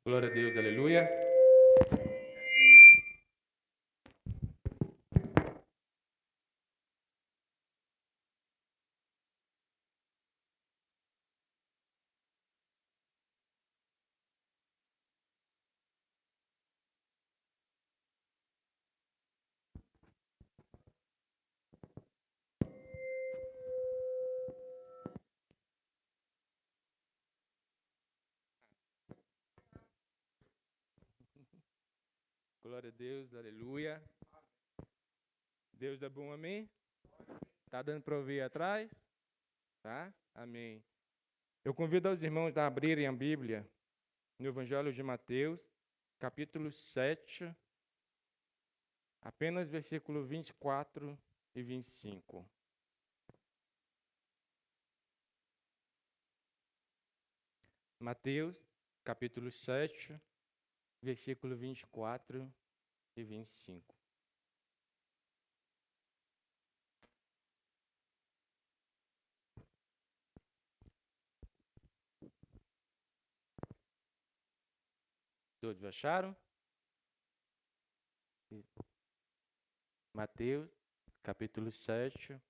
Glória a Deus, aleluia. Glória a Deus, aleluia. Deus é bom, amém? Tá dando para ouvir atrás? Tá? Amém. Eu convido os irmãos a abrirem a Bíblia no Evangelho de Mateus, capítulo 7, apenas versículo 24 e 25. Mateus, capítulo 7, versículo 24 e 25. Todos acharam? Mateus, capítulo 7,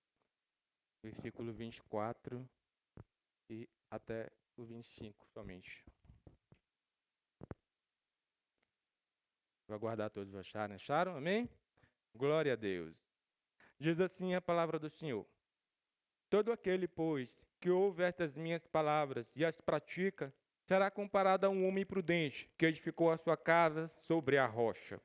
versículo 24 e até o 25 somente. Vou aguardar todos acharem. Acharam? Amém? Glória a Deus. Diz assim a palavra do Senhor. Todo aquele, pois, que ouve estas minhas palavras e as pratica, será comparado a um homem prudente que edificou a sua casa sobre a rocha.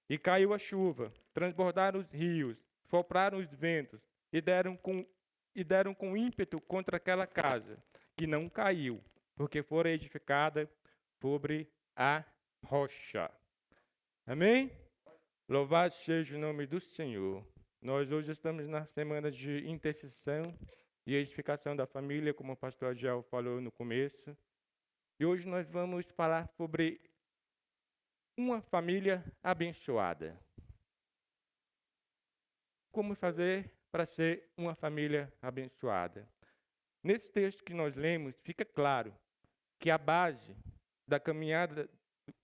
E caiu a chuva, transbordaram os rios, sopraram os ventos e deram com ímpeto contra aquela casa, que não caiu, porque fora edificada sobre a rocha. Amém? Louvado seja o nome do Senhor. Nós hoje estamos na semana de intercessão e edificação da família, como o pastor Agel falou no começo. E hoje nós vamos falar sobre uma família abençoada. Como fazer para ser uma família abençoada? Nesse texto que nós lemos, fica claro que a base da caminhada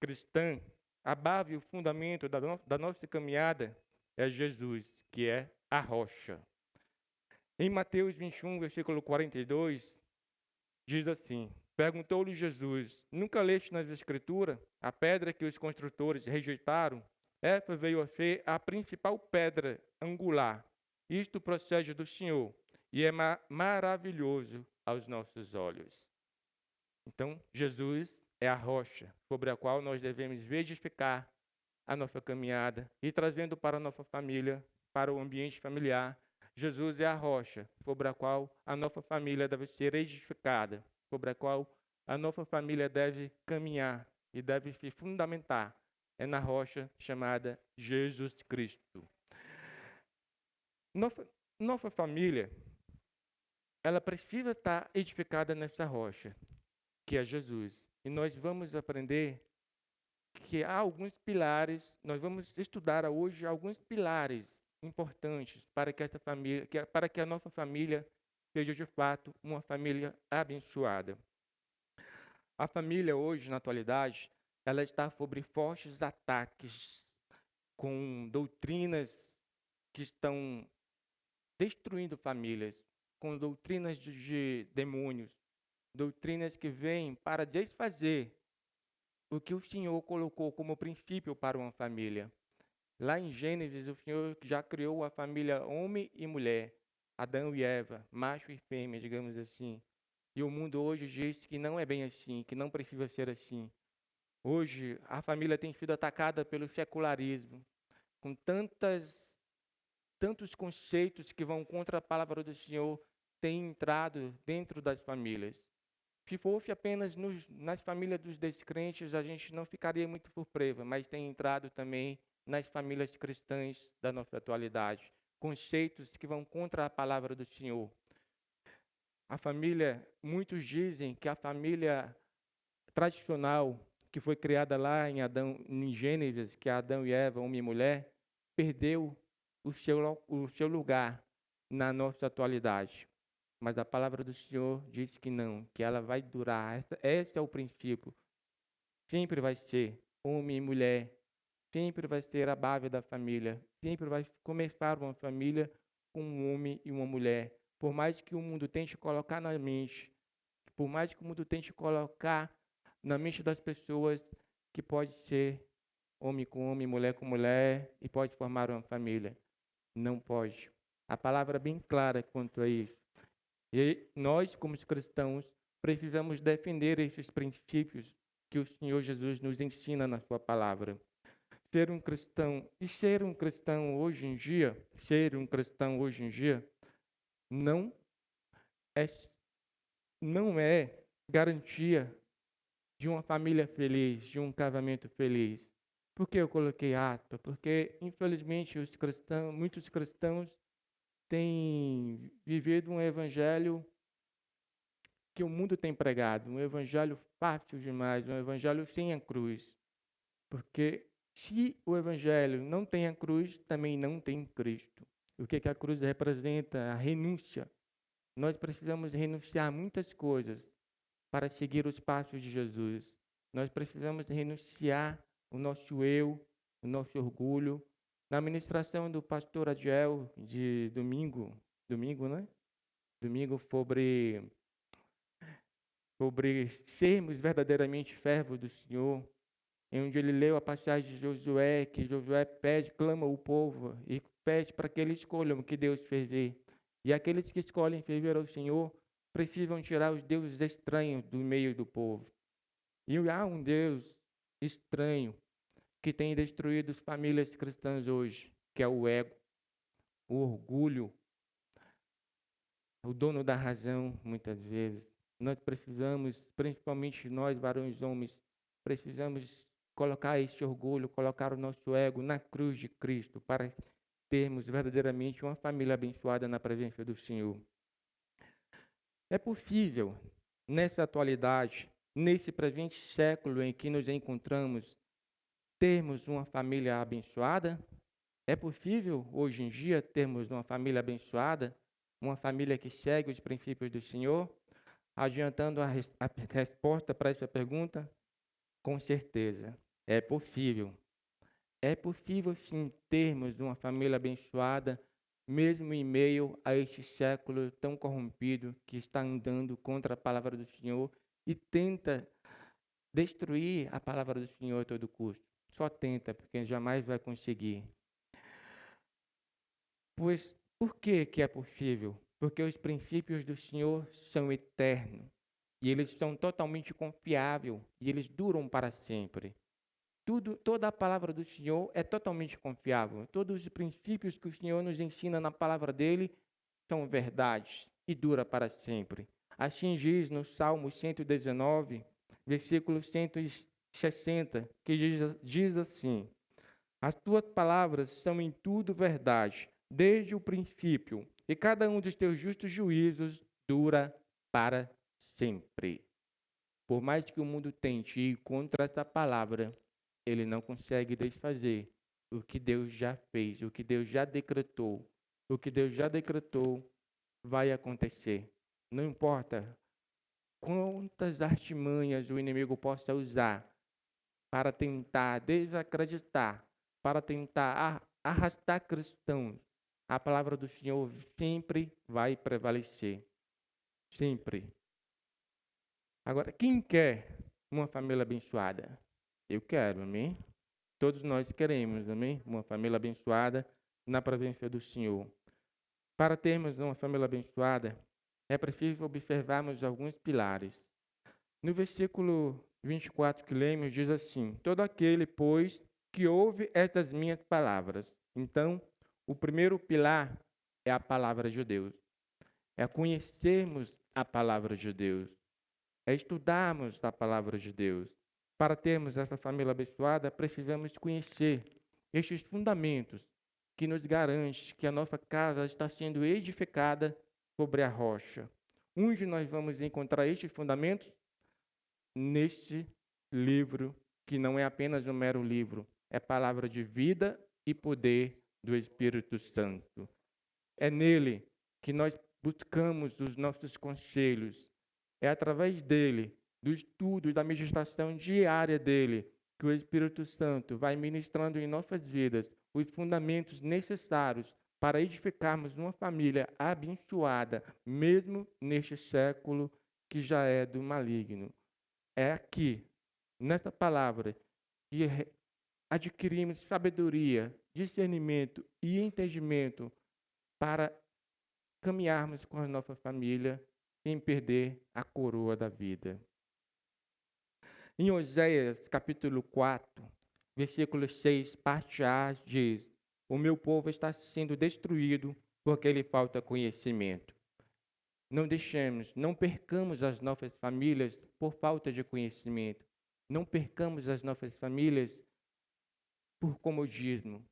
cristã, a base e o fundamento da nossa caminhada é Jesus, que é a rocha. Em Mateus 21, versículo 42, diz assim: Perguntou-lhe Jesus: Nunca leste nas Escrituras a pedra que os construtores rejeitaram? Essa veio a ser a principal pedra angular. Isto procede do Senhor e é maravilhoso aos nossos olhos. Então, Jesus é a rocha sobre a qual nós devemos edificar a nossa caminhada e trazendo para a nossa família, para o ambiente familiar. Jesus é a rocha sobre a qual a nossa família deve ser edificada, sobre a qual a nossa família deve caminhar e deve se fundamentar. É na rocha chamada Jesus Cristo. Nossa família, ela precisa estar edificada nessa rocha, que é Jesus. E nós vamos aprender que há alguns pilares, nós vamos estudar hoje alguns pilares importantes para que essa família, para que a nossa família seja de fato uma família abençoada. A família hoje, na atualidade, ela está sob fortes ataques com doutrinas que estão destruindo famílias, com doutrinas de demônios, doutrinas que vêm para desfazer o que o Senhor colocou como princípio para uma família. Lá em Gênesis, o Senhor já criou a família homem e mulher, Adão e Eva, macho e fêmea, digamos assim. E o mundo hoje diz que não é bem assim, que não precisa ser assim. Hoje, a família tem sido atacada pelo secularismo, com tantos conceitos que vão contra a palavra do Senhor têm entrado dentro das famílias. Se fosse apenas nas famílias dos descrentes, a gente não ficaria muito surpresa, mas tem entrado também nas famílias cristãs da nossa atualidade, conceitos que vão contra a palavra do Senhor. A família, muitos dizem que a família tradicional, que foi criada lá em Gênesis, que é Adão e Eva, homem e mulher, perdeu o seu lugar na nossa atualidade. Mas a palavra do Senhor diz que não, que ela vai durar. Esse é o princípio. sempre vai ser homem e mulher, sempre vai ser a base da família, sempre vai começar uma família com um homem e uma mulher. Por mais que o mundo tente colocar na mente, por mais que o mundo tente colocar na mente das pessoas que pode ser homem com homem, mulher com mulher e pode formar uma família. Não pode. A palavra é bem clara quanto a isso. E nós, como os cristãos, precisamos defender esses princípios que o Senhor Jesus nos ensina na sua palavra. Ser um cristão hoje em dia, não é, não é garantia de uma família feliz, de um casamento feliz. Por que eu coloquei aspas? Porque, infelizmente, muitos cristãos têm vivido um evangelho que o mundo tem pregado, um evangelho fácil demais, um evangelho sem a cruz. Porque se o evangelho não tem a cruz, também não tem Cristo. O que a cruz representa? A renúncia. Nós precisamos renunciar a muitas coisas para seguir os passos de Jesus. Nós precisamos renunciar o nosso eu, o nosso orgulho. Na ministração do pastor Adiel de domingo, né? Domingo sobre sermos verdadeiramente servos do Senhor, em onde ele leu a passagem de Josué, que Josué clama o povo e pede para que eles escolham o que Deus fez ver. E aqueles que escolhem servir ao Senhor precisam tirar os deuses estranhos do meio do povo. E há um Deus estranho que tem destruído as famílias cristãs hoje, que é o ego, o orgulho, o dono da razão, muitas vezes. Nós precisamos, principalmente nós, varões homens, precisamos colocar este orgulho, colocar o nosso ego na cruz de Cristo, para termos verdadeiramente uma família abençoada na presença do Senhor. É possível, nessa atualidade, nesse presente século em que nos encontramos, termos uma família abençoada? É possível, hoje em dia, termos uma família abençoada, uma família que segue os princípios do Senhor? Adiantando a resposta para essa pergunta, com certeza, é possível. É possível, sim, termos uma família abençoada, mesmo em meio a este século tão corrompido que está andando contra a palavra do Senhor e tenta destruir a palavra do Senhor a todo custo. Só tenta, porque jamais vai conseguir. Pois por que é possível? Porque os princípios do Senhor são eternos e eles são totalmente confiáveis e eles duram para sempre. Toda a palavra do Senhor é totalmente confiável. Todos os princípios que o Senhor nos ensina na palavra dele são verdades e dura para sempre. Assim diz no Salmo 119, versículo 160, que diz assim: as tuas palavras são em tudo verdade, desde o princípio, e cada um dos teus justos juízos dura para sempre. Por mais que o mundo tente ir contra essa palavra, ele não consegue desfazer o que Deus já fez, o que Deus já decretou. O que Deus já decretou vai acontecer. Não importa quantas artimanhas o inimigo possa usar para tentar desacreditar, para tentar arrastar cristãos, a palavra do Senhor sempre vai prevalecer. Sempre. Agora, quem quer uma família abençoada? Eu quero, amém? Todos nós queremos, amém? Uma família abençoada na presença do Senhor. Para termos uma família abençoada, é preciso observarmos alguns pilares. No versículo 24 que lemos, diz assim: todo aquele, pois, que ouve estas minhas palavras. Então, o primeiro pilar é a palavra de Deus. É conhecermos a palavra de Deus. É estudarmos a palavra de Deus. Para termos essa família abençoada, precisamos conhecer estes fundamentos que nos garante que a nossa casa está sendo edificada sobre a rocha. Onde nós vamos encontrar estes fundamentos? Neste livro, que não é apenas um mero livro, é palavra de vida e poder do Espírito Santo. É nele que nós buscamos os nossos conselhos. É através dele, do estudo, da meditação diária dele, que o Espírito Santo vai ministrando em nossas vidas os fundamentos necessários para edificarmos uma família abençoada, mesmo neste século que já é do maligno. É aqui, nesta palavra, que adquirimos sabedoria, discernimento e entendimento para caminharmos com a nossa família sem perder a coroa da vida. Em Oséias, capítulo 4, versículo 6, parte A, diz: o meu povo está sendo destruído porque lhe falta conhecimento. Não deixemos, não percamos as nossas famílias por falta de conhecimento. Não percamos as nossas famílias por comodismo.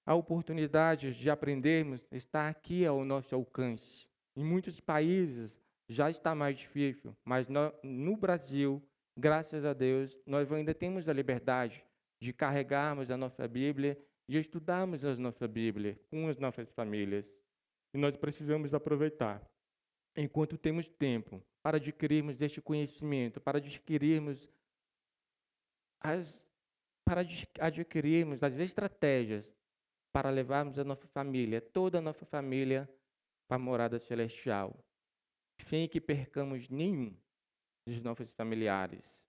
A oportunidade de aprendermos está aqui ao nosso alcance. Em muitos países já está mais difícil, mas no Brasil, graças a Deus, nós ainda temos a liberdade de carregarmos a nossa Bíblia, de estudarmos a nossa Bíblia com as nossas famílias. E nós precisamos aproveitar, enquanto temos tempo, para adquirirmos este conhecimento, para adquirirmos as estratégias para levarmos a nossa família, toda a nossa família, para a morada celestial, sem que percamos nenhum dos nossos familiares.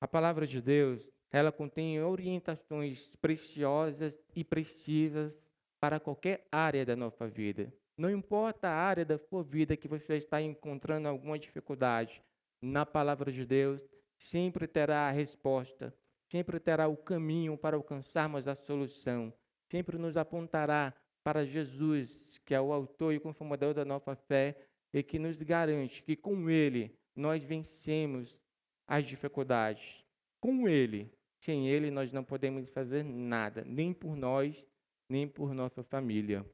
A palavra de Deus, ela contém orientações preciosas e precisas para qualquer área da nossa vida. Não importa a área da sua vida que você está encontrando alguma dificuldade, na palavra de Deus sempre terá a resposta, sempre terá o caminho para alcançarmos a solução, sempre nos apontará para Jesus, que é o autor e consumador da nossa fé e que nos garante que com Ele nós vencemos as dificuldades. Com Ele, sem Ele nós não podemos fazer nada, nem por nós, nem por nossa família.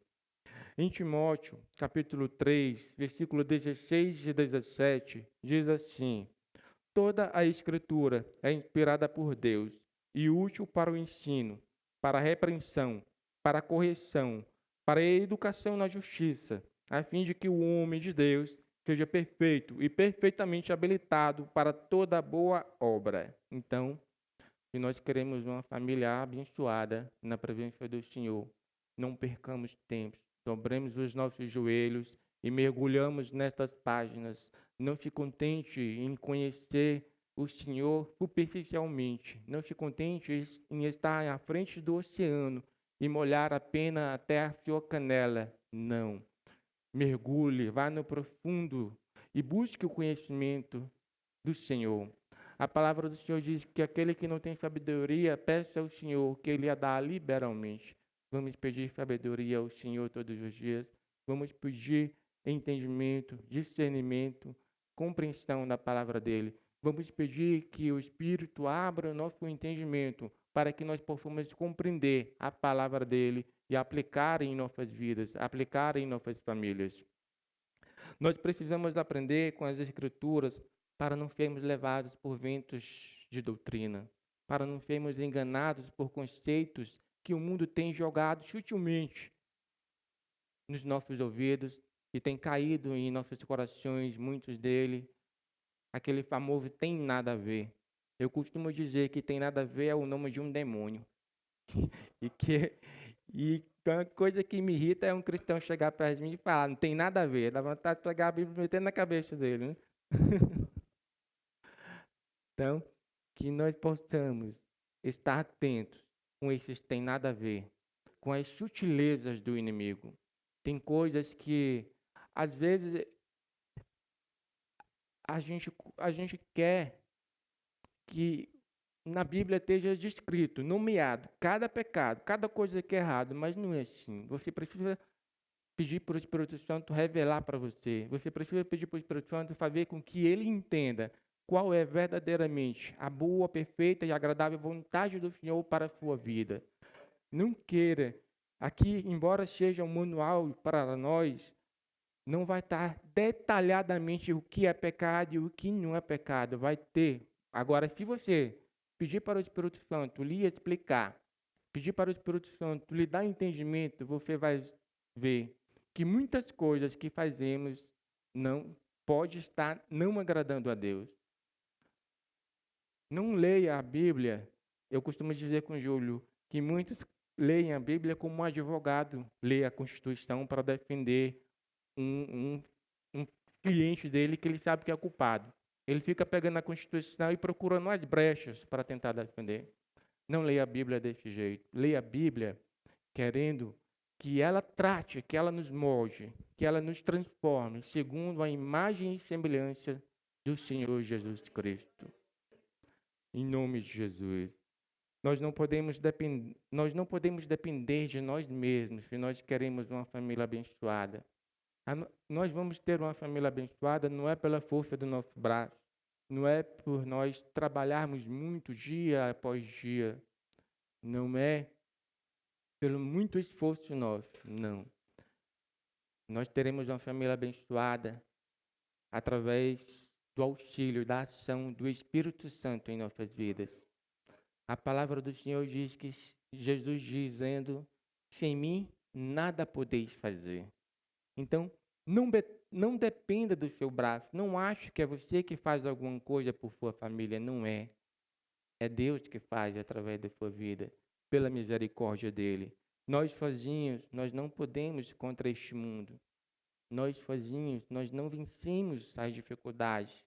Em Timóteo, capítulo 3, versículo 16 e 17, diz assim: toda a Escritura é inspirada por Deus e útil para o ensino, para a repreensão, para a correção, para a educação na justiça, a fim de que o homem de Deus seja perfeito e perfeitamente habilitado para toda boa obra. Então, se nós queremos uma família abençoada na presença do Senhor, não percamos tempo, dobremos os nossos joelhos e mergulhamos nestas páginas. Não se contente em conhecer o Senhor superficialmente. Não se contente em estar à frente do oceano e molhar apenas até a sua canela. Não. Mergulhe, vá no profundo e busque o conhecimento do Senhor. A palavra do Senhor diz que aquele que não tem sabedoria, peça ao Senhor, que Ele a dá liberalmente. Vamos pedir sabedoria ao Senhor todos os dias. Vamos pedir entendimento, discernimento, compreensão da palavra dEle. Vamos pedir que o Espírito abra o nosso entendimento para que nós possamos compreender a palavra dEle e aplicar em nossas vidas, aplicar em nossas famílias. Nós precisamos aprender com as Escrituras para não sermos levados por ventos de doutrina, para não sermos enganados por conceitos que o mundo tem jogado sutilmente nos nossos ouvidos e tem caído em nossos corações, muitos deles, aquele famoso tem nada a ver. Eu costumo dizer que tem nada a ver é o nome de um demônio. E uma coisa que me irrita é um cristão chegar perto de mim e falar, não tem nada a ver, dá vontade de pegar a Bíblia e meter na cabeça dele, né? Então, que nós possamos estar atentos com esses tem nada a ver, com as sutilezas do inimigo. Tem coisas que, às vezes, a gente quer que na Bíblia esteja descrito, nomeado, cada pecado, cada coisa que é errado, mas não é assim. Você precisa pedir para o Espírito Santo revelar para você. Você precisa pedir para o Espírito Santo fazer com que ele entenda qual é verdadeiramente a boa, perfeita e agradável vontade do Senhor para a sua vida. Não queira. Aqui, embora seja um manual para nós, não vai estar detalhadamente o que é pecado e o que não é pecado. Vai ter. Agora, se você pedir para o Espírito Santo lhe explicar, pedir para o Espírito Santo lhe dar entendimento, você vai ver que muitas coisas que fazemos não pode estar não agradando a Deus. Não leia a Bíblia. Eu costumo dizer com o Júlio que muitos leem a Bíblia como um advogado lê a Constituição para defender um cliente dele que ele sabe que é culpado. Ele fica pegando a Constituição e procurando as brechas para tentar defender. Não leia a Bíblia desse jeito. Leia a Bíblia querendo que ela trate, que ela nos molde, que ela nos transforme segundo a imagem e semelhança do Senhor Jesus Cristo. Em nome de Jesus. Nós não podemos depender de nós mesmos se nós queremos uma família abençoada. Nós vamos ter uma família abençoada não é pela força do nosso braço, não é por nós trabalharmos muito dia após dia, não é pelo muito esforço nosso, não. Nós teremos uma família abençoada através do auxílio, da ação do Espírito Santo em nossas vidas. A palavra do Senhor diz que Jesus dizendo, sem mim nada podeis fazer. Então, não dependa do seu braço. Não ache que é você que faz alguma coisa por sua família. Não é. É Deus que faz através da sua vida, pela misericórdia dele. Nós sozinhos, nós não podemos contra este mundo. Nós sozinhos, nós não vencemos as dificuldades,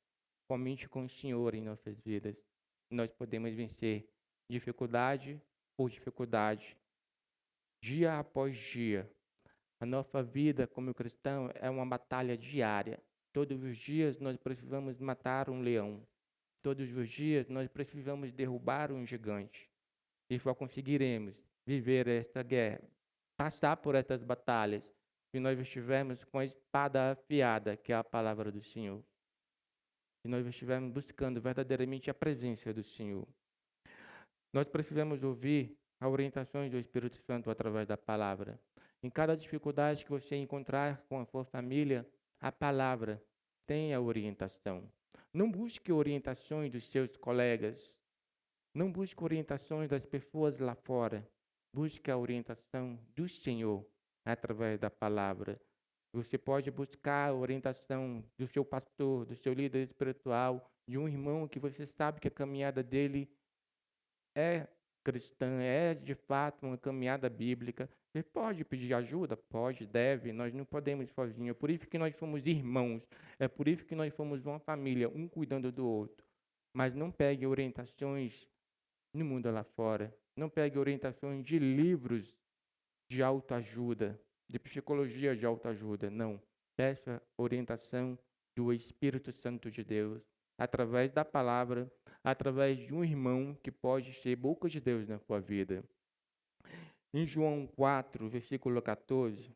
somente com o Senhor em nossas vidas. Nós podemos vencer dificuldade por dificuldade, dia após dia. A nossa vida como cristão é uma batalha diária. Todos os dias nós precisamos matar um leão. Todos os dias nós precisamos derrubar um gigante. E só conseguiremos viver esta guerra, passar por estas batalhas, se nós estivermos com a espada afiada, que é a palavra do Senhor. Se nós estivermos buscando verdadeiramente a presença do Senhor. Nós precisamos ouvir as orientações do Espírito Santo através da palavra. Em cada dificuldade que você encontrar com a sua família, a palavra tem a orientação. Não busque orientações dos seus colegas. Não busque orientações das pessoas lá fora. Busque a orientação do Senhor através da palavra. Você pode buscar a orientação do seu pastor, do seu líder espiritual, de um irmão que você sabe que a caminhada dele é cristã, é de fato uma caminhada bíblica. Você pode pedir ajuda? Pode, deve. Nós não podemos sozinhos. É por isso que nós fomos irmãos. É por isso que nós fomos uma família, um cuidando do outro. Mas não pegue orientações no mundo lá fora. Não pegue orientações de livros de autoajuda, de psicologia de autoajuda. Não. Peça orientação do Espírito Santo de Deus, através da palavra, através de um irmão que pode ser boca de Deus na sua vida. Em João 4, versículo 14,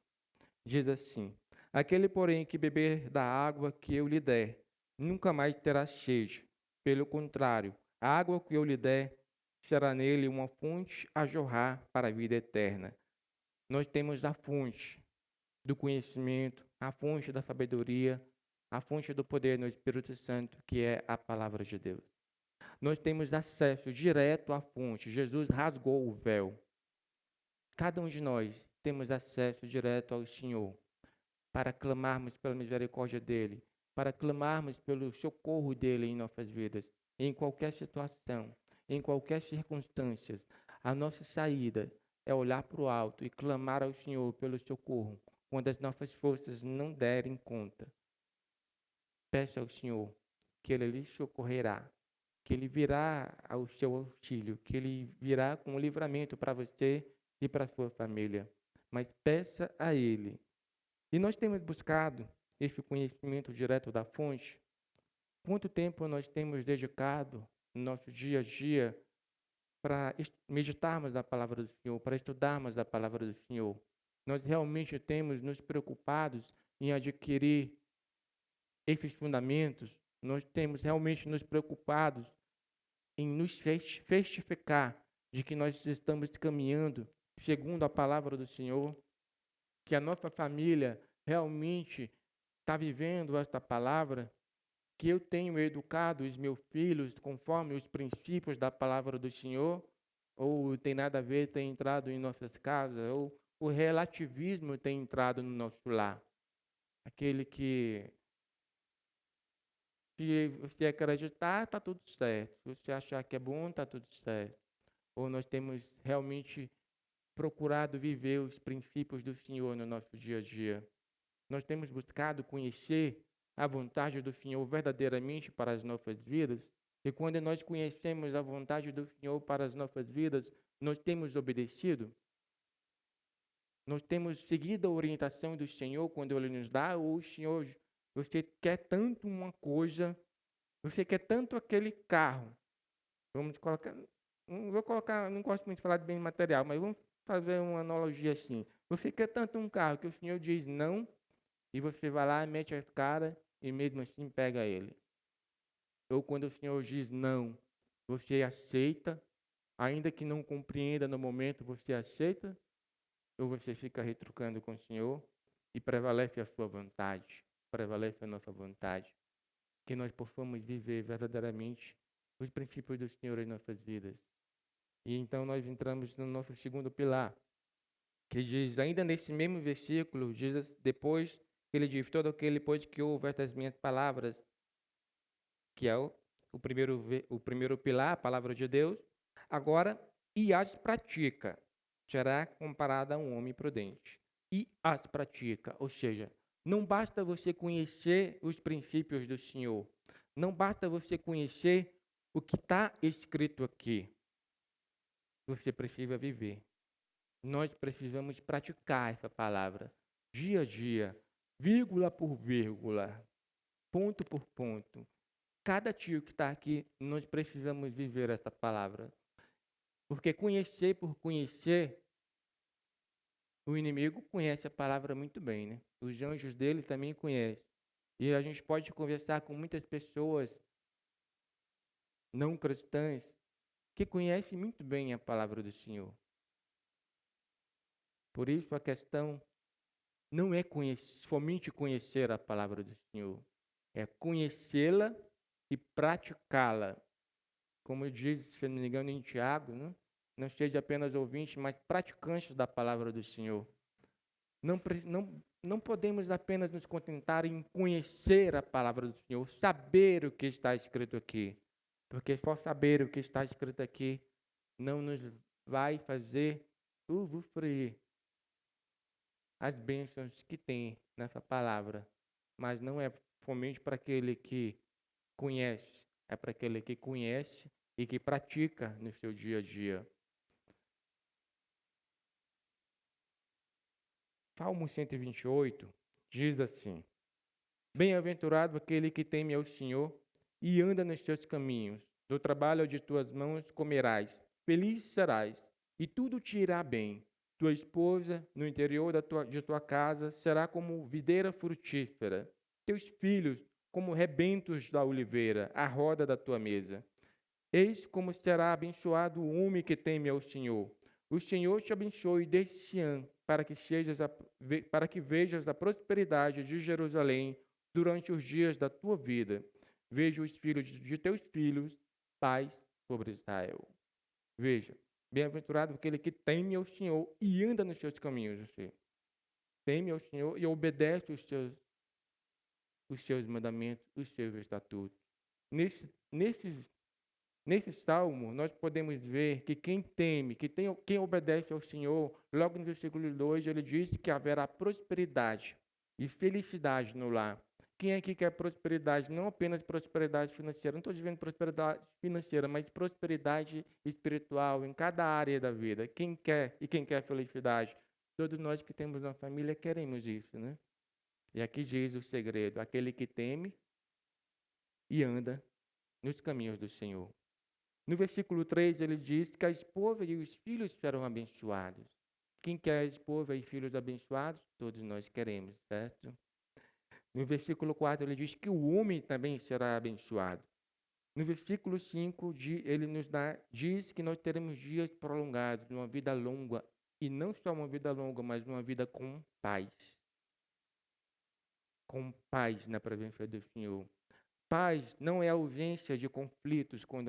diz assim: Aquele, porém, que beber da água que eu lhe der, nunca mais terá sede. Pelo contrário, a água que eu lhe der será nele uma fonte a jorrar para a vida eterna. Nós temos a fonte do conhecimento, a fonte da sabedoria, a fonte do poder no Espírito Santo, que é a palavra de Deus. Nós temos acesso direto à fonte. Jesus rasgou o véu. Cada um de nós temos acesso direto ao Senhor para clamarmos pela misericórdia dele, para clamarmos pelo socorro dele em nossas vidas, em qualquer situação, em qualquer circunstância. A nossa saída é olhar para o alto e clamar ao Senhor pelo socorro, quando as nossas forças não derem conta. Peça ao Senhor que Ele lhe socorrerá, que Ele virá ao seu auxílio, que Ele virá com um livramento para você e para a sua família. Mas peça a Ele. E nós temos buscado esse conhecimento direto da fonte. Quanto tempo nós temos dedicado no nosso dia a dia para meditarmos na palavra do Senhor, para estudarmos a palavra do Senhor? Nós realmente temos nos preocupados em adquirir esses fundamentos? Nós temos realmente nos preocupados em nos certificar de que nós estamos caminhando segundo a palavra do Senhor, que a nossa família realmente está vivendo esta palavra, que eu tenho educado os meus filhos conforme os princípios da palavra do Senhor, ou tem nada a ver ter entrado em nossas casas, ou o relativismo tem entrado no nosso lar. Aquele que Se você acreditar, está tudo certo. Se você achar que é bom, está tudo certo. Ou nós temos realmente procurado viver os princípios do Senhor no nosso dia a dia. Nós temos buscado conhecer a vontade do Senhor verdadeiramente para as nossas vidas. E quando nós conhecemos a vontade do Senhor para as nossas vidas, nós temos obedecido? Nós temos seguido a orientação do Senhor quando Ele nos dá? Ou o Senhor, você quer tanto uma coisa, você quer tanto aquele carro? Vamos colocar, não vou colocar, não gosto muito de falar de bem material, mas vamos fazer uma analogia assim. Você quer tanto um carro que o Senhor diz não, e você vai lá, mete a cara e mesmo assim pega ele. Ou quando o Senhor diz não, você aceita, ainda que não compreenda no momento, você aceita, ou você fica retrucando com o Senhor e prevalece a sua vontade, prevalece a nossa vontade, que nós possamos viver verdadeiramente os princípios do Senhor em nossas vidas. E então nós entramos no nosso segundo pilar, que diz, ainda nesse mesmo versículo, diz depois que ele diz, todo aquele pois que ouve estas minhas palavras, que é o primeiro pilar, a palavra de Deus, agora, e as pratica, será comparada a um homem prudente. E as pratica, ou seja, não basta você conhecer os princípios do Senhor, não basta você conhecer o que está escrito aqui, você precisa viver. Nós precisamos praticar essa palavra, dia a dia, vírgula por vírgula, ponto por ponto. Cada tio que está aqui, nós precisamos viver essa palavra. Porque conhecer por conhecer, o inimigo conhece a palavra muito bem, né? Os anjos dele também conhecem. E a gente pode conversar com muitas pessoas não cristãs que conhecem muito bem a palavra do Senhor. Por isso a questão não é somente conhecer a palavra do Senhor, é conhecê-la e praticá-la. Como diz, se não me engano, em Tiago, né? Não seja apenas ouvinte, mas praticante da palavra do Senhor. Não podemos apenas nos contentar em conhecer a palavra do Senhor, saber o que está escrito aqui. Porque só saber o que está escrito aqui não nos vai fazer usufruir as bênçãos que tem nessa palavra. Mas não é somente para aquele que conhece, é para aquele que conhece e que pratica no seu dia a dia. Salmo 128 diz assim: Bem-aventurado aquele que teme ao Senhor e anda nos seus caminhos. Do trabalho de tuas mãos comerás, feliz serás, e tudo te irá bem. Tua esposa, no interior de tua casa, será como videira frutífera. Teus filhos, como rebentos da oliveira, à roda da tua mesa. Eis como será abençoado o homem que teme ao Senhor. O Senhor te abençoe desde Sião, para que vejas a prosperidade de Jerusalém durante os dias da tua vida. Veja os filhos de teus filhos, paz sobre Israel. Veja, bem-aventurado aquele que teme ao Senhor e anda nos seus caminhos. Assim. Teme ao Senhor e obedece os seus mandamentos, os seus estatutos. Nesse salmo, nós podemos ver que quem teme, quem obedece ao Senhor, logo no versículo 2, ele diz que haverá prosperidade e felicidade no lar. Quem aqui quer prosperidade? Não apenas prosperidade financeira, não estou dizendo prosperidade financeira, mas prosperidade espiritual em cada área da vida. Quem quer felicidade? Todos nós que temos uma família queremos isso, né? E aqui diz o segredo: aquele que teme e anda nos caminhos do Senhor. No versículo 3, ele diz que a esposa e os filhos serão abençoados. Quem quer a esposa e filhos abençoados? Todos nós queremos, certo? No versículo 4, ele diz que o homem também será abençoado. No versículo 5, ele diz que nós teremos dias prolongados, uma vida longa, e não só uma vida longa, mas uma vida com paz. Com paz na presença do Senhor. Paz não é ausência de conflitos, quando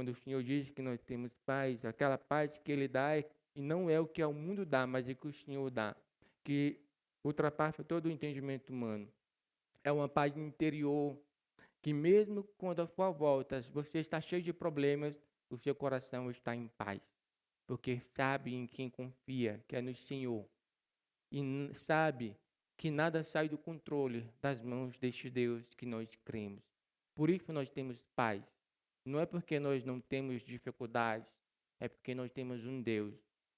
o Senhor diz que nós temos paz, aquela paz que Ele dá e não é o que o mundo dá, mas é o que o Senhor dá, que ultrapassa todo o entendimento humano. É uma paz interior que mesmo quando a sua volta você está cheio de problemas, o seu coração está em paz, porque sabe em quem confia, que é no Senhor, e sabe que nada sai do controle das mãos deste Deus que nós cremos. Por isso nós temos paz. Não é porque nós não temos dificuldades, é porque nós temos um Deus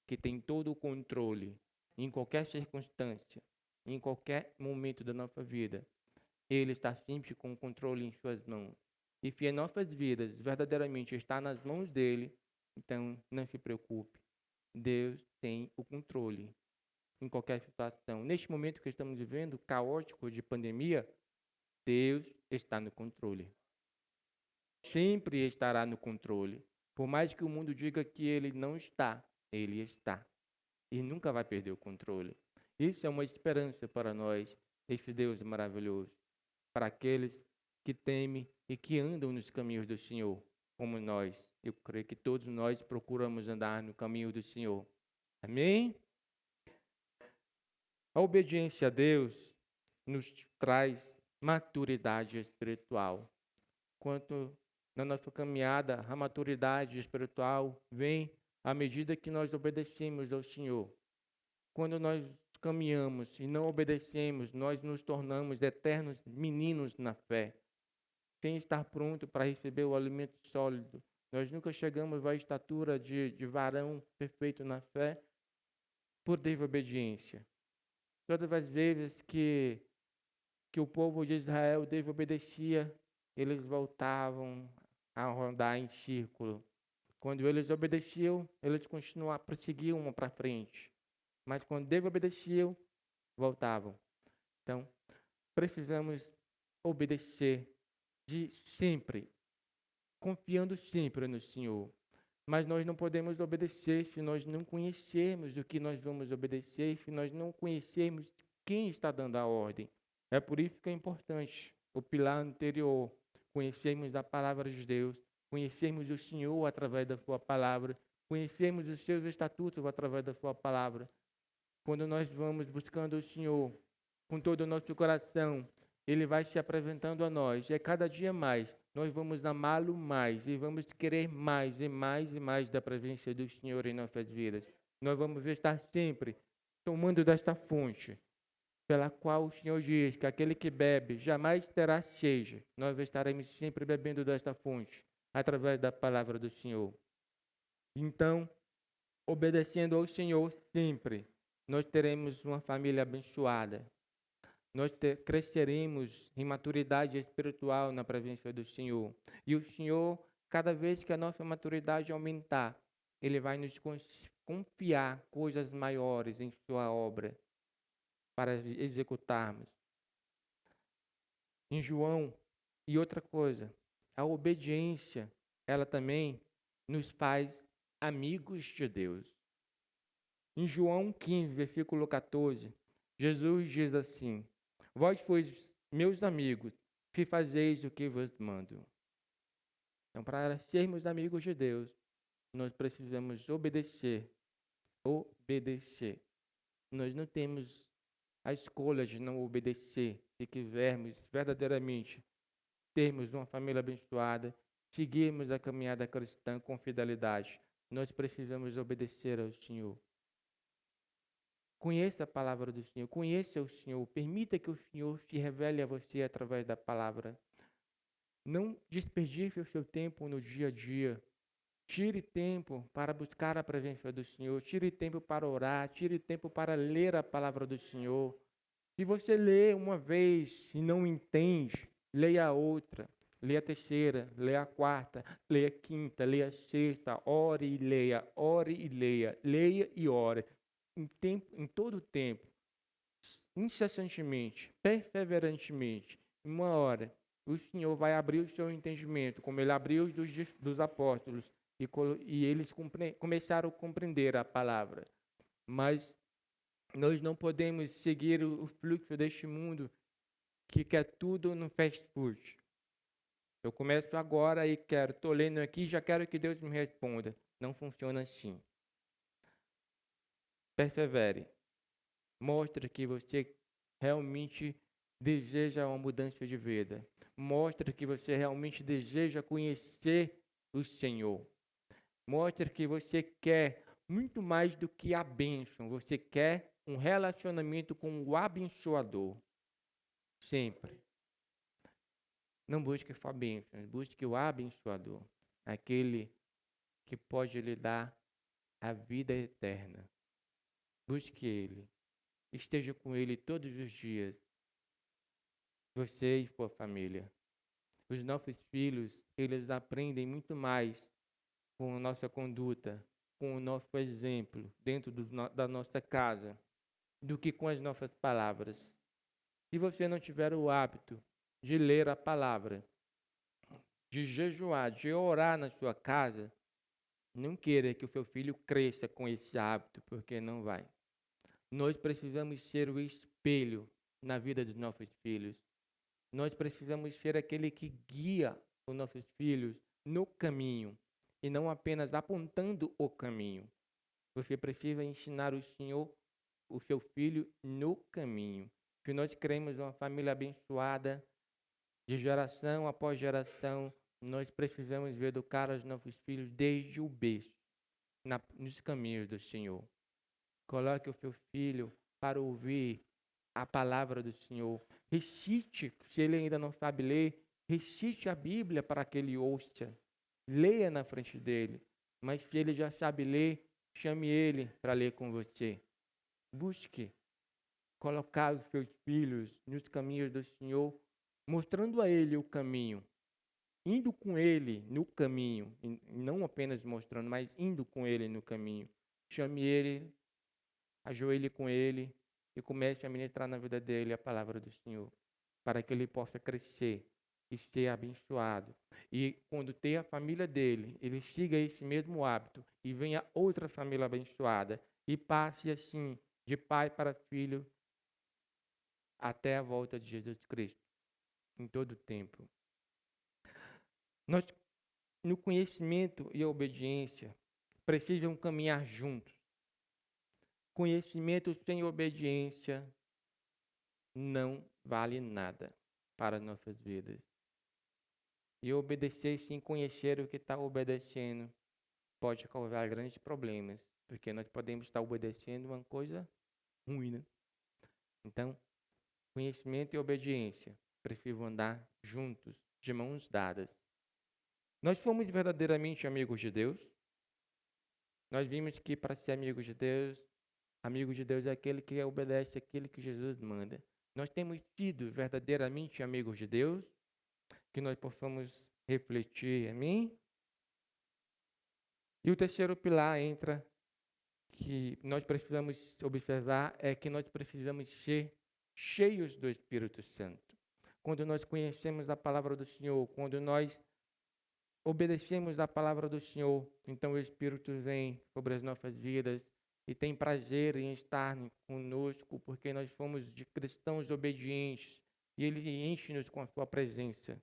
que tem todo o controle em qualquer circunstância, em qualquer momento da nossa vida. Ele está sempre com o controle em suas mãos. E se as nossas vidas verdadeiramente estão nas mãos dele, então não se preocupe. Deus tem o controle em qualquer situação. Neste momento que estamos vivendo, caótico de pandemia, Deus está no controle. Sempre estará no controle. Por mais que o mundo diga que ele não está, ele está. E nunca vai perder o controle. Isso é uma esperança para nós, esse Deus maravilhoso, para aqueles que temem e que andam nos caminhos do Senhor, como nós. Eu creio que todos nós procuramos andar no caminho do Senhor. Amém? A obediência a Deus nos traz maturidade espiritual. Quanto na nossa caminhada, a maturidade espiritual vem à medida que nós obedecemos ao Senhor. Quando nós caminhamos e não obedecemos, nós nos tornamos eternos meninos na fé, sem estar pronto para receber o alimento sólido. Nós nunca chegamos à estatura de varão perfeito na fé por desobediência. Todas as vezes que o povo de Israel desobedecia, eles voltavam a rodar em círculo. Quando eles obedeciam, eles continuavam, prosseguiam para frente. Mas quando desobedeciam, voltavam. Então, precisamos obedecer de sempre, confiando sempre no Senhor. Mas nós não podemos obedecer se nós não conhecermos o que nós vamos obedecer, se nós não conhecermos quem está dando a ordem. É por isso que é importante o pilar anterior, conhecermos a palavra de Deus, conhecermos o Senhor através da sua palavra, conhecermos os seus estatutos através da sua palavra. Quando nós vamos buscando o Senhor com todo o nosso coração, Ele vai se apresentando a nós. E a cada dia mais, nós vamos amá-lo mais e vamos querer mais e mais e mais da presença do Senhor em nossas vidas. Nós vamos estar sempre tomando desta fonte, pela qual o Senhor diz que aquele que bebe jamais terá sede. Nós estaremos sempre bebendo desta fonte, através da palavra do Senhor. Então, obedecendo ao Senhor sempre, nós teremos uma família abençoada. Nós cresceremos em maturidade espiritual na presença do Senhor. E o Senhor, cada vez que a nossa maturidade aumentar, Ele vai nos confiar coisas maiores em sua obra para executarmos. Em João, e outra coisa, a obediência, ela também nos faz amigos de Deus. Em João 15, versículo 14, Jesus diz assim: Vós sois meus amigos, se fazeis o que vos mando. Então, para sermos amigos de Deus, nós precisamos obedecer. Obedecer. Nós não temos a escolha de não obedecer, se quisermos verdadeiramente termos uma família abençoada, seguirmos a caminhada cristã com fidelidade. Nós precisamos obedecer ao Senhor. Conheça a palavra do Senhor, conheça o Senhor, permita que o Senhor se revele a você através da palavra. Não desperdice o seu tempo no dia a dia. Tire tempo para buscar a presença do Senhor, tire tempo para orar, tire tempo para ler a palavra do Senhor. Se você lê uma vez e não entende, leia a outra, leia a terceira, leia a quarta, leia a quinta, leia a sexta, ore e leia, leia e ore. Em todo o tempo, incessantemente, perseverantemente, uma hora, o Senhor vai abrir o seu entendimento, como Ele abriu os dos apóstolos, e eles começaram a compreender a palavra. Mas nós não podemos seguir o fluxo deste mundo que quer tudo no fast food. Eu começo agora e estou lendo aqui, já quero que Deus me responda. Não funciona assim. Persevere. Mostre que você realmente deseja uma mudança de vida. Mostra que você realmente deseja conhecer o Senhor. Mostra que você quer muito mais do que a bênção. Você quer um relacionamento com o abençoador. Sempre. Não busque só bênçãos, busque o abençoador. Aquele que pode lhe dar a vida eterna. Busque Ele. Esteja com Ele todos os dias. Você e sua família. Os nossos filhos, eles aprendem muito mais com a nossa conduta, com o nosso exemplo dentro da nossa casa, do que com as nossas palavras. Se você não tiver o hábito de ler a palavra, de jejuar, de orar na sua casa, não queira que o seu filho cresça com esse hábito, porque não vai. Nós precisamos ser o espelho na vida dos nossos filhos. Nós precisamos ser aquele que guia os nossos filhos no caminho e não apenas apontando o caminho. Você precisa ensinar o Senhor, o seu filho, no caminho. Se nós queremos uma família abençoada, de geração após geração, nós precisamos educar os nossos filhos desde o berço, nos caminhos do Senhor. Coloque o seu filho para ouvir a palavra do Senhor. Recite, se ele ainda não sabe ler, recite a Bíblia para que ele ouça. Leia na frente dele. Mas se ele já sabe ler, chame ele para ler com você. Busque colocar os seus filhos nos caminhos do Senhor, mostrando a ele o caminho, indo com ele no caminho, e não apenas mostrando, mas indo com ele no caminho. Chame ele, ajoelhe com ele e comece a ministrar na vida dele a palavra do Senhor, para que ele possa crescer e ser abençoado. E quando ter a família dele, ele siga esse mesmo hábito e venha outra família abençoada e passe assim de pai para filho até a volta de Jesus Cristo, em todo o tempo. Nós, no conhecimento e a obediência, precisam caminhar juntos. Conhecimento sem obediência não vale nada para nossas vidas. E obedecer sem conhecer o que está obedecendo pode causar grandes problemas, porque nós podemos estar obedecendo uma coisa ruim, né? Então, conhecimento e obediência precisam andar juntos, de mãos dadas. Nós fomos verdadeiramente amigos de Deus. Nós vimos que para ser amigo de Deus é aquele que obedece aquilo que Jesus manda. Nós temos sido verdadeiramente amigos de Deus, que nós possamos refletir, amém? E o terceiro pilar entra, que nós precisamos observar, é que nós precisamos ser cheios do Espírito Santo. Quando nós conhecemos a palavra do Senhor, quando nós obedecemos a palavra do Senhor, então o Espírito vem sobre as nossas vidas e tem prazer em estar conosco, porque nós fomos de cristãos obedientes e Ele enche-nos com a sua presença.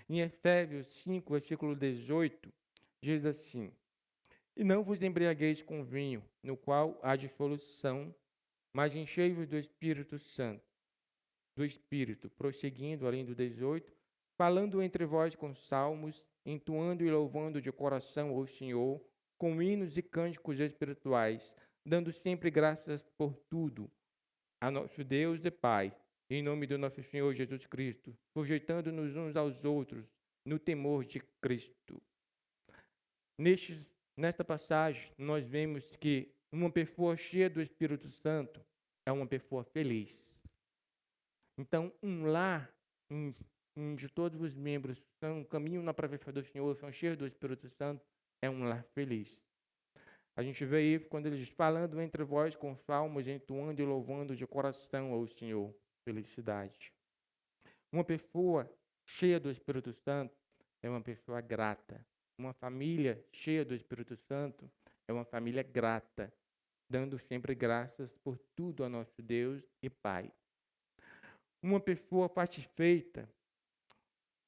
Em Efésios 5, versículo 18, diz assim: E não vos embriagueis com vinho, no qual há dissolução, mas enchei-vos do Espírito Santo, do Espírito, prosseguindo além do 18, falando entre vós com salmos, entoando e louvando de coração ao Senhor, com hinos e cânticos espirituais, dando sempre graças por tudo a nosso Deus e Pai, em nome do nosso Senhor Jesus Cristo, sujeitando-nos uns aos outros no temor de Cristo. Nesta passagem, nós vemos que uma pessoa cheia do Espírito Santo é uma pessoa feliz. Então, um lar onde todos os membros são caminham na presença do Senhor, são cheios do Espírito Santo, é um lar feliz. A gente vê isso quando ele diz, falando entre vós com salmos, entoando e louvando de coração ao Senhor. Felicidade. Uma pessoa cheia do Espírito Santo é uma pessoa grata. Uma família cheia do Espírito Santo é uma família grata, dando sempre graças por tudo a nosso Deus e Pai. Uma pessoa satisfeita,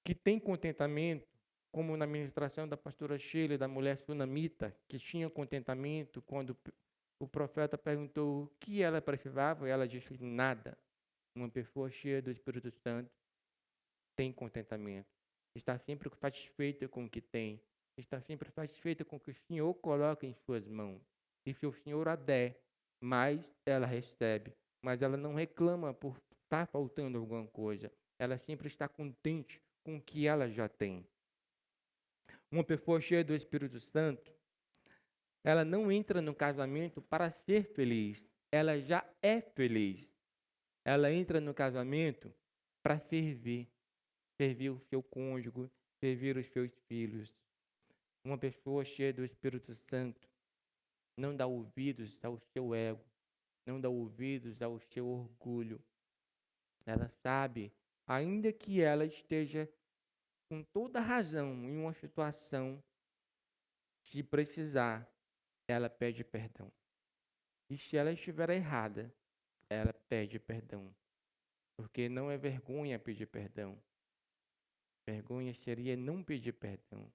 que tem contentamento, como na ministração da pastora Sheila e da mulher sunamita, que tinha contentamento quando o profeta perguntou o que ela precisava, e ela disse nada. Uma pessoa cheia do Espírito Santo tem contentamento. Está sempre satisfeita com o que tem. Está sempre satisfeita com o que o Senhor coloca em suas mãos. E se o Senhor a der, mais ela recebe. Mas ela não reclama por estar faltando alguma coisa. Ela sempre está contente com o que ela já tem. Uma pessoa cheia do Espírito Santo, ela não entra no casamento para ser feliz. Ela já é feliz. Ela entra no casamento para servir. Servir o seu cônjuge, servir os seus filhos. Uma pessoa cheia do Espírito Santo não dá ouvidos ao seu ego, não dá ouvidos ao seu orgulho. Ela sabe, ainda que ela esteja com toda razão em uma situação, se precisar, ela pede perdão. E se ela estiver errada, ela pede perdão. Porque não é vergonha pedir perdão. Vergonha seria não pedir perdão.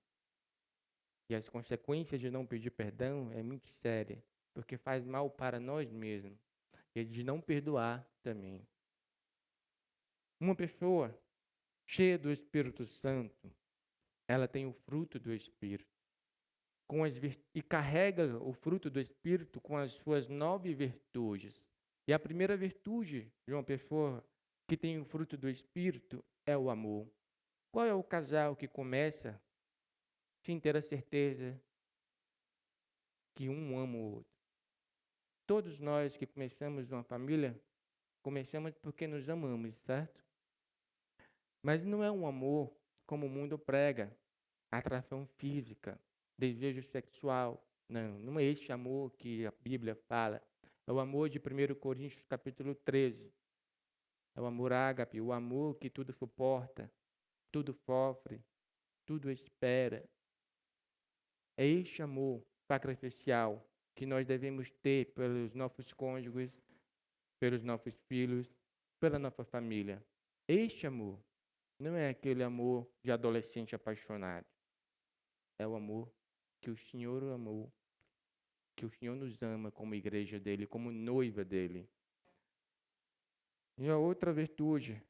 E as consequências de não pedir perdão é muito séria, porque faz mal para nós mesmos. E de não perdoar também. Uma pessoa cheia do Espírito Santo, ela tem o fruto do Espírito. E carrega o fruto do Espírito com as suas 9 virtudes. E a primeira virtude de uma pessoa que tem o fruto do Espírito é o amor. Qual é o casal que começa sem ter a certeza que um ama o outro? Todos nós que começamos uma família, começamos porque nos amamos, certo? Mas não é um amor como o mundo prega, atração física, desejo sexual. Não é este amor que a Bíblia fala. É o amor de 1 Coríntios capítulo 13. É o amor ágape, o amor que tudo suporta, tudo sofre, tudo espera. É este amor sacrificial que nós devemos ter pelos nossos cônjuges, pelos nossos filhos, pela nossa família. Este amor não é aquele amor de adolescente apaixonado. É o amor que o Senhor amou, que o Senhor nos ama como igreja dele, como noiva dele. E a outra virtude,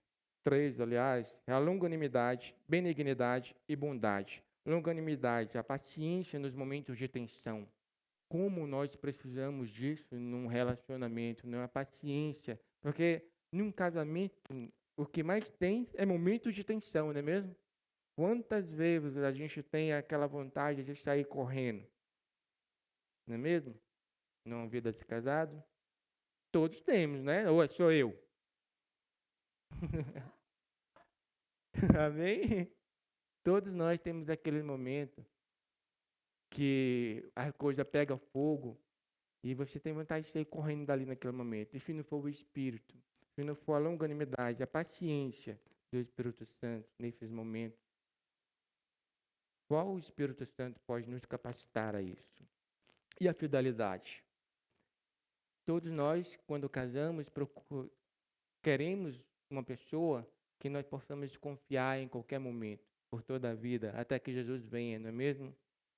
3, aliás, é a longanimidade, benignidade e bondade. Longanimidade, a paciência nos momentos de tensão. Como nós precisamos disso num relacionamento, numa paciência. Porque num casamento, o que mais tem é momentos de tensão, não é mesmo? Quantas vezes a gente tem aquela vontade de sair correndo? Não é mesmo? Numa vida de casado? Todos temos, né? Ou é só eu? Amém? Todos nós temos aquele momento que a coisa pega fogo e você tem vontade de sair correndo dali naquele momento. E se não for o Espírito, se não for a longanimidade, a paciência do Espírito Santo nesses momentos, qual o Espírito Santo pode nos capacitar a isso? E a fidelidade? Todos nós, quando casamos, queremos uma pessoa que nós possamos confiar em qualquer momento, por toda a vida, até que Jesus venha, não é mesmo?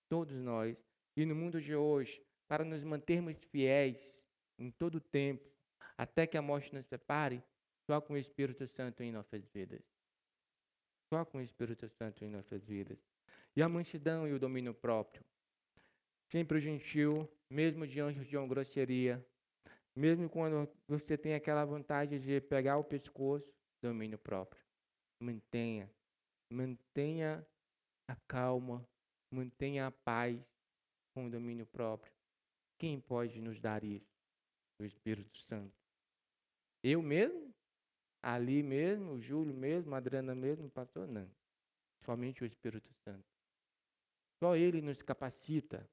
Todos nós. E no mundo de hoje, para nos mantermos fiéis em todo o tempo, até que a morte nos separe, só com o Espírito Santo em nossas vidas. Só com o Espírito Santo em nossas vidas. E a mansidão e o domínio próprio. Sempre gentil, mesmo diante de uma grosseria, mesmo quando você tem aquela vontade de pegar o pescoço, domínio próprio. Mantenha a calma, mantenha a paz com o domínio próprio. Quem pode nos dar isso? O Espírito Santo. Eu mesmo? Ali mesmo? O Júlio mesmo? A Adriana mesmo? O pastor? Não. Somente o Espírito Santo. Só Ele nos capacita.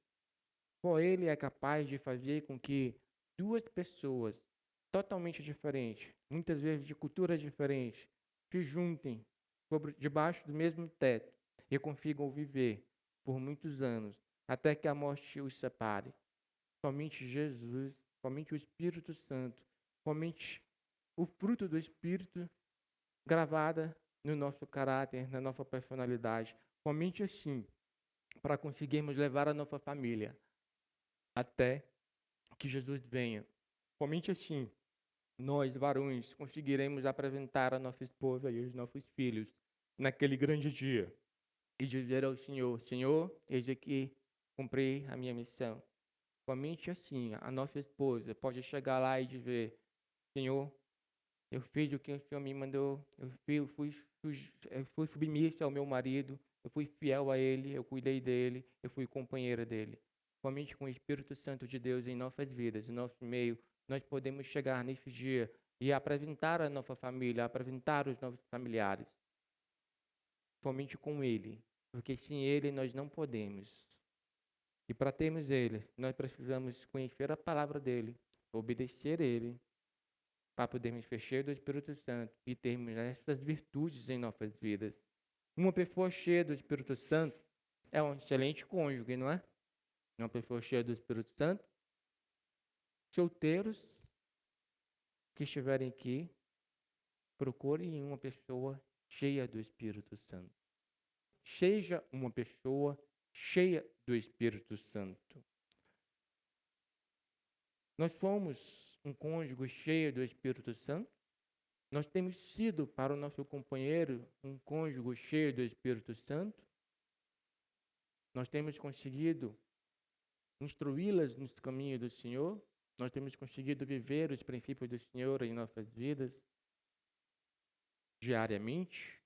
Só Ele é capaz de fazer com que duas pessoas totalmente diferentes, muitas vezes de culturas diferentes, se juntem debaixo do mesmo teto e consigam viver por muitos anos, até que a morte os separe. Somente Jesus, somente o Espírito Santo, somente o fruto do Espírito gravada no nosso caráter, na nossa personalidade. Somente assim, para conseguirmos levar a nossa família até que Jesus venha. Somente assim, nós, varões, conseguiremos apresentar a nossa esposa e os nossos filhos naquele grande dia e dizer ao Senhor: Senhor, eis aqui, cumpri a minha missão. Somente assim, a nossa esposa pode chegar lá e dizer: Senhor, eu fiz o que o Senhor me mandou, eu fui submissa ao meu marido, eu fui fiel a ele, eu cuidei dele, eu fui companheira dele. Somente com o Espírito Santo de Deus em nossas vidas, em nosso meio, nós podemos chegar nesse dia e apresentar a nossa família, apresentar os nossos familiares. Somente com ele, porque sem ele nós não podemos. E para termos ele, nós precisamos conhecer a palavra dele, obedecer ele, para podermos ser cheios do Espírito Santo e termos essas virtudes em nossas vidas. Uma pessoa cheia do Espírito Santo é um excelente cônjuge, não é? Uma pessoa cheia do Espírito Santo. Solteiros que estiverem aqui, procurem uma pessoa cheia do Espírito Santo. Seja uma pessoa cheia do Espírito Santo. Nós somos um cônjuge cheio do Espírito Santo. Nós temos sido para o nosso companheiro um cônjuge cheio do Espírito Santo. Nós temos conseguido instruí-las nos caminhos do Senhor. Nós temos conseguido viver os princípios do Senhor em nossas vidas diariamente.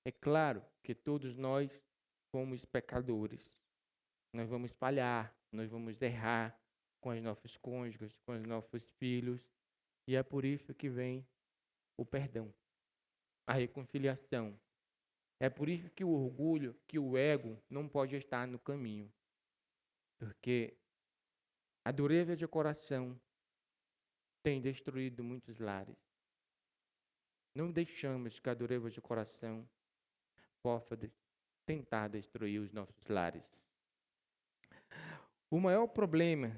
É claro que todos nós somos pecadores. Nós vamos falhar, nós vamos errar com os nossos cônjuges, com os nossos filhos. E é por isso que vem o perdão, a reconciliação. É por isso que o orgulho, que o ego não pode estar no caminho. Porque a dureza de coração tem destruído muitos lares. Não deixamos que a dureza de coração possa tentar destruir os nossos lares. O maior problema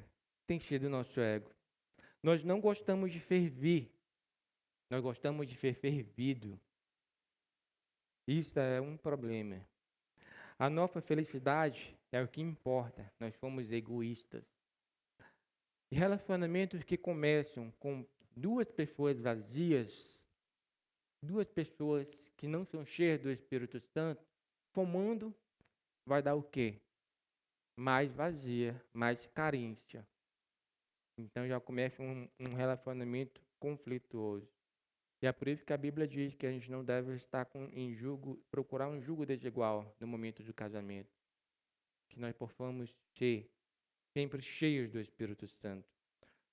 tem sido o nosso ego. Nós não gostamos de ferver, nós gostamos de ser fervido. Isso é um problema. A nossa felicidade é o que importa, nós somos egoístas. E relacionamentos que começam com duas pessoas vazias, duas pessoas que não são cheias do Espírito Santo, formando, vai dar o quê? Mais vazia, mais carência. Então já começa um relacionamento conflituoso. E é por isso que a Bíblia diz que a gente não deve estar em julgo, procurar um julgo desigual no momento do casamento. Que nós possamos ser sempre cheios do Espírito Santo.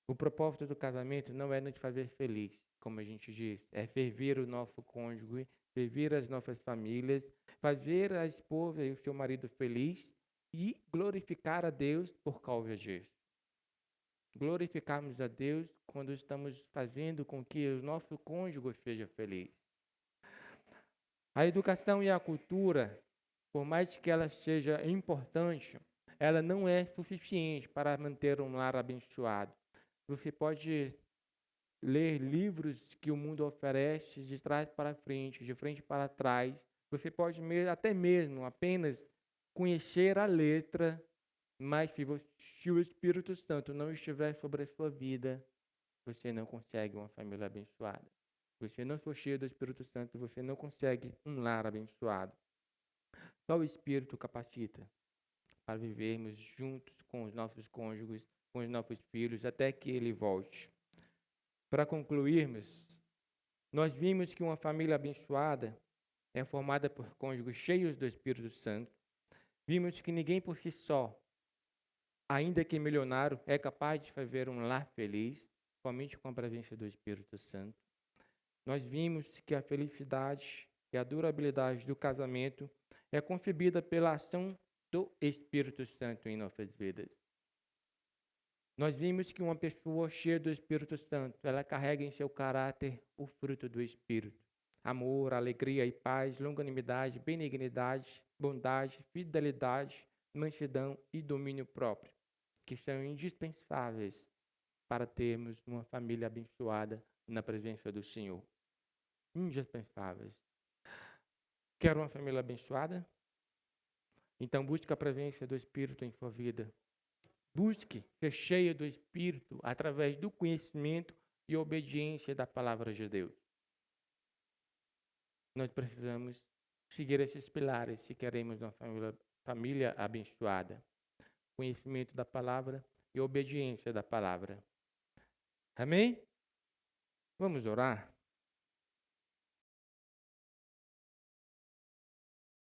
O propósito do casamento não é nos fazer feliz, como a gente diz, é servir o nosso cônjuge, servir as nossas famílias, fazer a esposa e o seu marido feliz e glorificar a Deus por causa disso. Glorificarmos a Deus quando estamos fazendo com que o nosso cônjuge seja feliz. A educação e a cultura, por mais que ela seja importante, ela não é suficiente para manter um lar abençoado. Você pode ler livros que o mundo oferece de trás para frente, de frente para trás. Você pode até mesmo apenas conhecer a letra, mas se o Espírito Santo não estiver sobre a sua vida, você não consegue uma família abençoada. Você não for cheio do Espírito Santo, você não consegue um lar abençoado. Só o Espírito capacita para vivermos juntos com os nossos cônjuges, com os nossos filhos, até que ele volte. Para concluirmos, nós vimos que uma família abençoada é formada por cônjuges cheios do Espírito Santo. Vimos que ninguém por si só, ainda que milionário, é capaz de fazer um lar feliz, somente com a presença do Espírito Santo. Nós vimos que a felicidade e a durabilidade do casamento é concebida pela ação do Espírito Santo em nossas vidas. Nós vimos que uma pessoa cheia do Espírito Santo, ela carrega em seu caráter o fruto do Espírito. Amor, alegria e paz, longanimidade, benignidade, bondade, fidelidade, mansidão e domínio próprio, que são indispensáveis para termos uma família abençoada na presença do Senhor. Indispensáveis. Quer uma família abençoada? Então busque a presença do Espírito em sua vida. Busque ser cheio do Espírito através do conhecimento e obediência da palavra de Deus. Nós precisamos seguir esses pilares se queremos uma família abençoada. Conhecimento da palavra e obediência da palavra. Amém? Vamos orar?